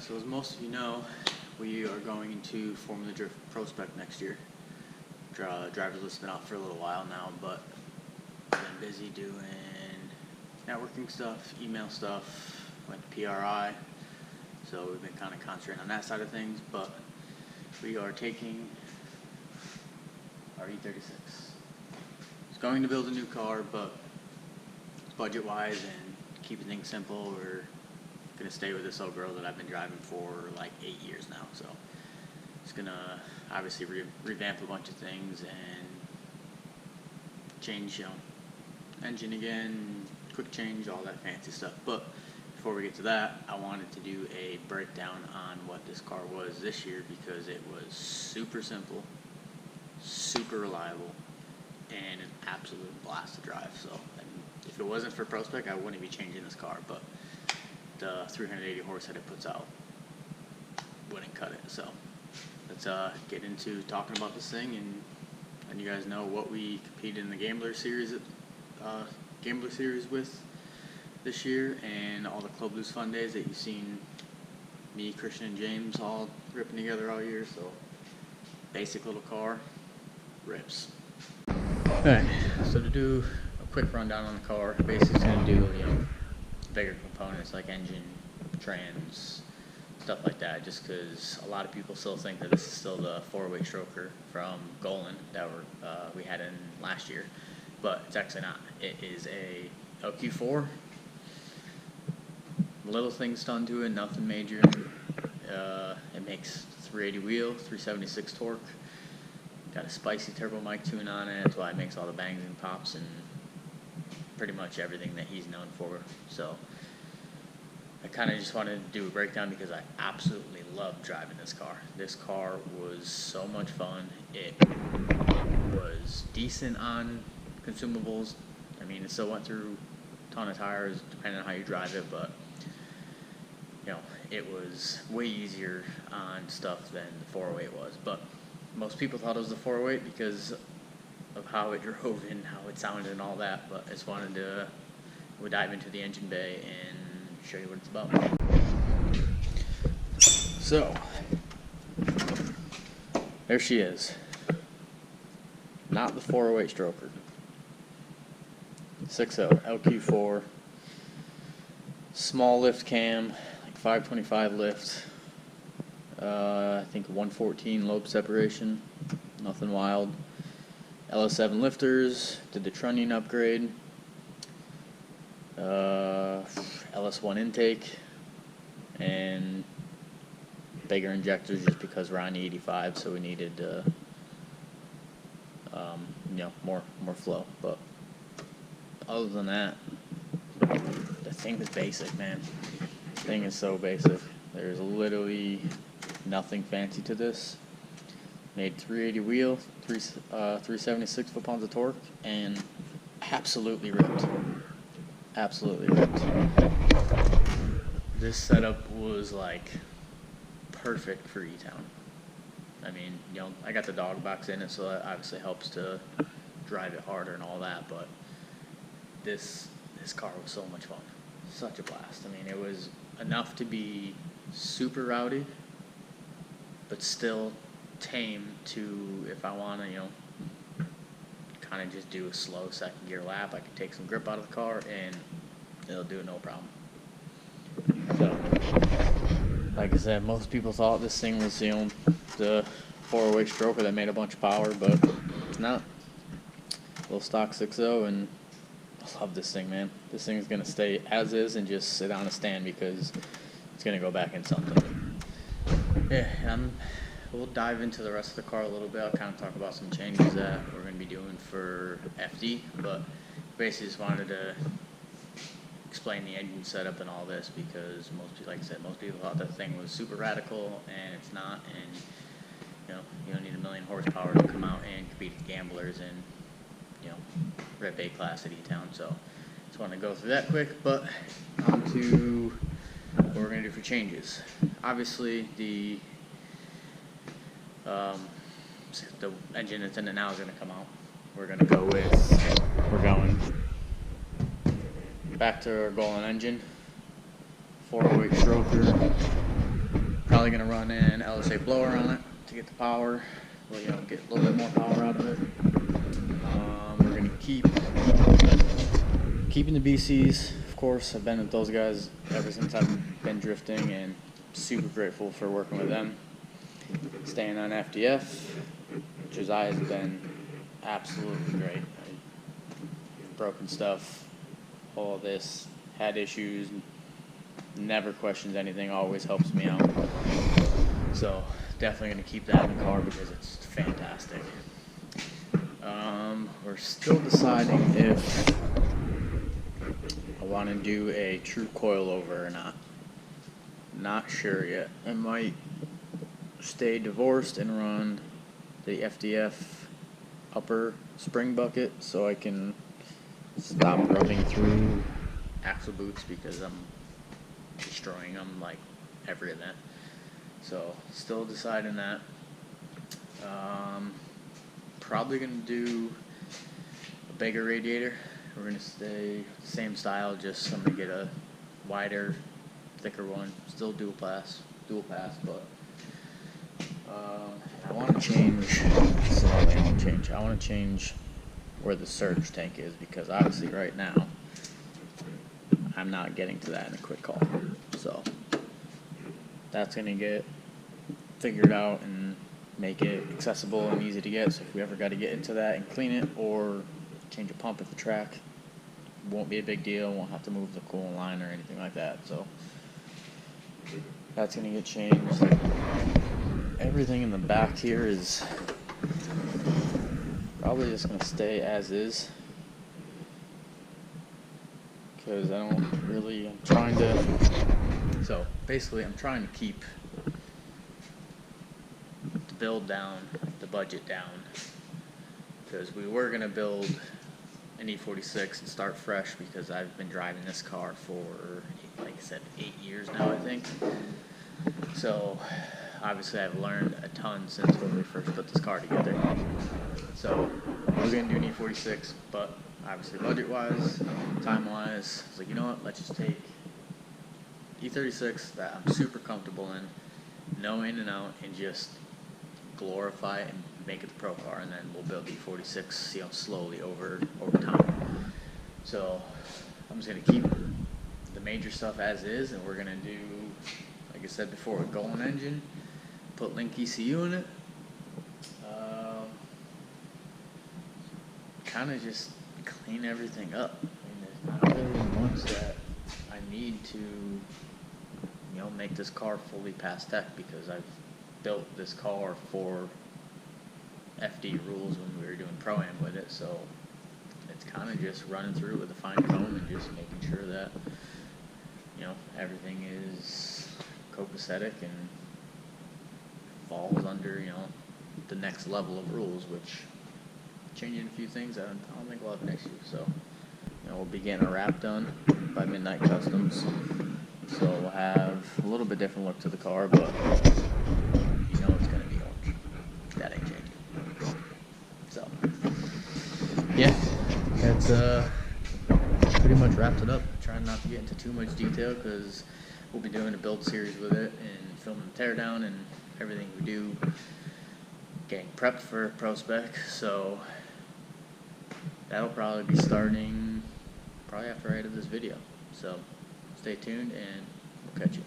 So as most of you know, we are going into Formula Drift Prospec next year. Driver's list has been out for a little while now, but I've been busy doing networking stuff, email stuff, went to PRI, so we've been kind of concentrating on that side of things, but we are taking our E36. It's going to build a new car, but budget-wise and keeping things simple, we're gonna stay with this old girl that I've been driving for like 8 years now. So it's gonna obviously revamp a bunch of things and change, engine again, quick change, all that fancy stuff. But before we get to that, I wanted to do a breakdown on what this car was this year, because it was super simple, super reliable, and an absolute blast to drive. So if it wasn't for Prospec, I wouldn't be changing this car, but the 380 horse that it puts out wouldn't cut it. So let's get into talking about this thing and letting you guys know what we competed in the Gambler Series with this year, and all the Club Loose Fun days that you've seen me, Christian, and James all ripping together all year. So basic little car, rips. Alright, so to do a quick rundown on the car, basically it's going to do bigger components like engine, trans, stuff like that, just because a lot of people still think that this is still the 4-way stroker from Golan that we had in last year, but it's actually not. It is a LQ4. Little things done to it, nothing major. It makes 380 wheel, 376 torque. Got a spicy turbo mic tune on it. That's why it makes all the bangs and pops and pretty much everything that he's known for. So I kind of just wanted to do a breakdown because I absolutely love driving this car. This car was so much fun. It was decent on consumables. I mean, it still went through a ton of tires depending on how you drive it, but it was way easier on stuff than the 408 was. But most people thought it was the 408 because of how it drove and how it sounded and all that, but I just wanted to dive into the engine bay and show you what it's about. So there she is. Not the 408 stroker. 6.0 LQ4, small lift cam, like 525 lift. I think 114 lobe separation, nothing wild. LS7 lifters, did the trunnion upgrade. LS1 intake, and bigger injectors just because we're on the 85, so we needed more flow. But other than that, the thing is basic, man. The thing is so basic. There's literally nothing fancy to this. Made 380 wheel, 376 foot-pounds of torque, and absolutely ripped. Absolutely ripped. This setup was like perfect for E-Town. I mean, I got the dog box in it, so that obviously helps to drive it harder and all that, but this car was so much fun. Such a blast. I mean, it was enough to be super rowdy, but still tame to, if I want to, kind of just do a slow second gear lap, I can take some grip out of the car and it'll do it no problem. So, like I said, most people thought this thing was, the 408 stroker that made a bunch of power, but it's not. Little stock 6.0, and I love this thing, man. This thing is going to stay as is and just sit on a stand because it's going to go back in something. Yeah, and we'll dive into the rest of the car a little bit. I'll kind of talk about some changes that we're going to be doing for FD, but basically just wanted to explain the engine setup and all this because like I said, most people thought that thing was super radical, and it's not. And you don't need 1 million horsepower to come out and compete with gamblers and rep A-class at E-Town. So just want to go through that quick, but on to what we're going to do for changes. Obviously, the engine that's in it now is going to come out. We're going back to our Golan engine, 408 stroker, probably going to run an LSA blower on it to get the power. Well, get a little bit more power out of it. We're going to keeping the BCs. Of course, I've been with those guys ever since I've been drifting, and super grateful for working with them. Staying on FDF, Josiah's been absolutely great. Broken stuff, all of this, had issues, never questions anything, always helps me out. So definitely going to keep that in the car because it's fantastic. We're still deciding if I want to do a true coilover or not. Not sure yet. I might stay divorced and run the FDF upper spring bucket so I can stop rubbing through axle boots because I'm destroying them like every event. So still deciding that. Probably going to do a bigger radiator. We're going to stay same style, just I'm going to get a wider, thicker one. Still dual pass, but I want to change. I want to change where the surge tank is because obviously right now I'm not getting to that in a quick call. So that's going to get figured out and make it accessible and easy to get. So if we ever got to get into that and clean it or change a pump at the track, it won't be a big deal. Won't have to move the coolant line or anything like that. So that's going to get changed. Everything in the back here is probably just going to stay as is because I'm trying to keep the build down, the budget down, because we were going to build an E46 and start fresh because I've been driving this car for, like I said, 8 years now, I think. So obviously I've learned a ton since when we first put this car together. So I was going to do an E46, but obviously budget-wise, time-wise, I was like, you know what, let's just take E36 that I'm super comfortable in, know in and out, and just glorify it and make it the pro car, and then we'll build the E46, slowly over time. So I'm just going to keep the major stuff as is, and we're going to do, like I said before, a Golden engine, put Link ECU in it, kind of just clean everything up. I mean, there's not really much that I need to, make this car fully past tech because I've built this car for FD rules when we were doing Pro-Am with it, so it's kind of just running through it with a fine comb and just making sure that, everything is copacetic and falls under, the next level of rules, which changing a few things, I don't think we'll have an issue. So, we'll be getting a wrap done by Midnight Customs. So we'll have a little bit different look to the car, but it's going to be orange. That ain't changing. So, yeah, that's pretty much wrapped it up. Trying not to get into too much detail because we'll be doing a build series with it and filming the teardown and everything we do, getting prepped for Prospec. So that'll probably be starting after I edit this video. So stay tuned and we'll catch you.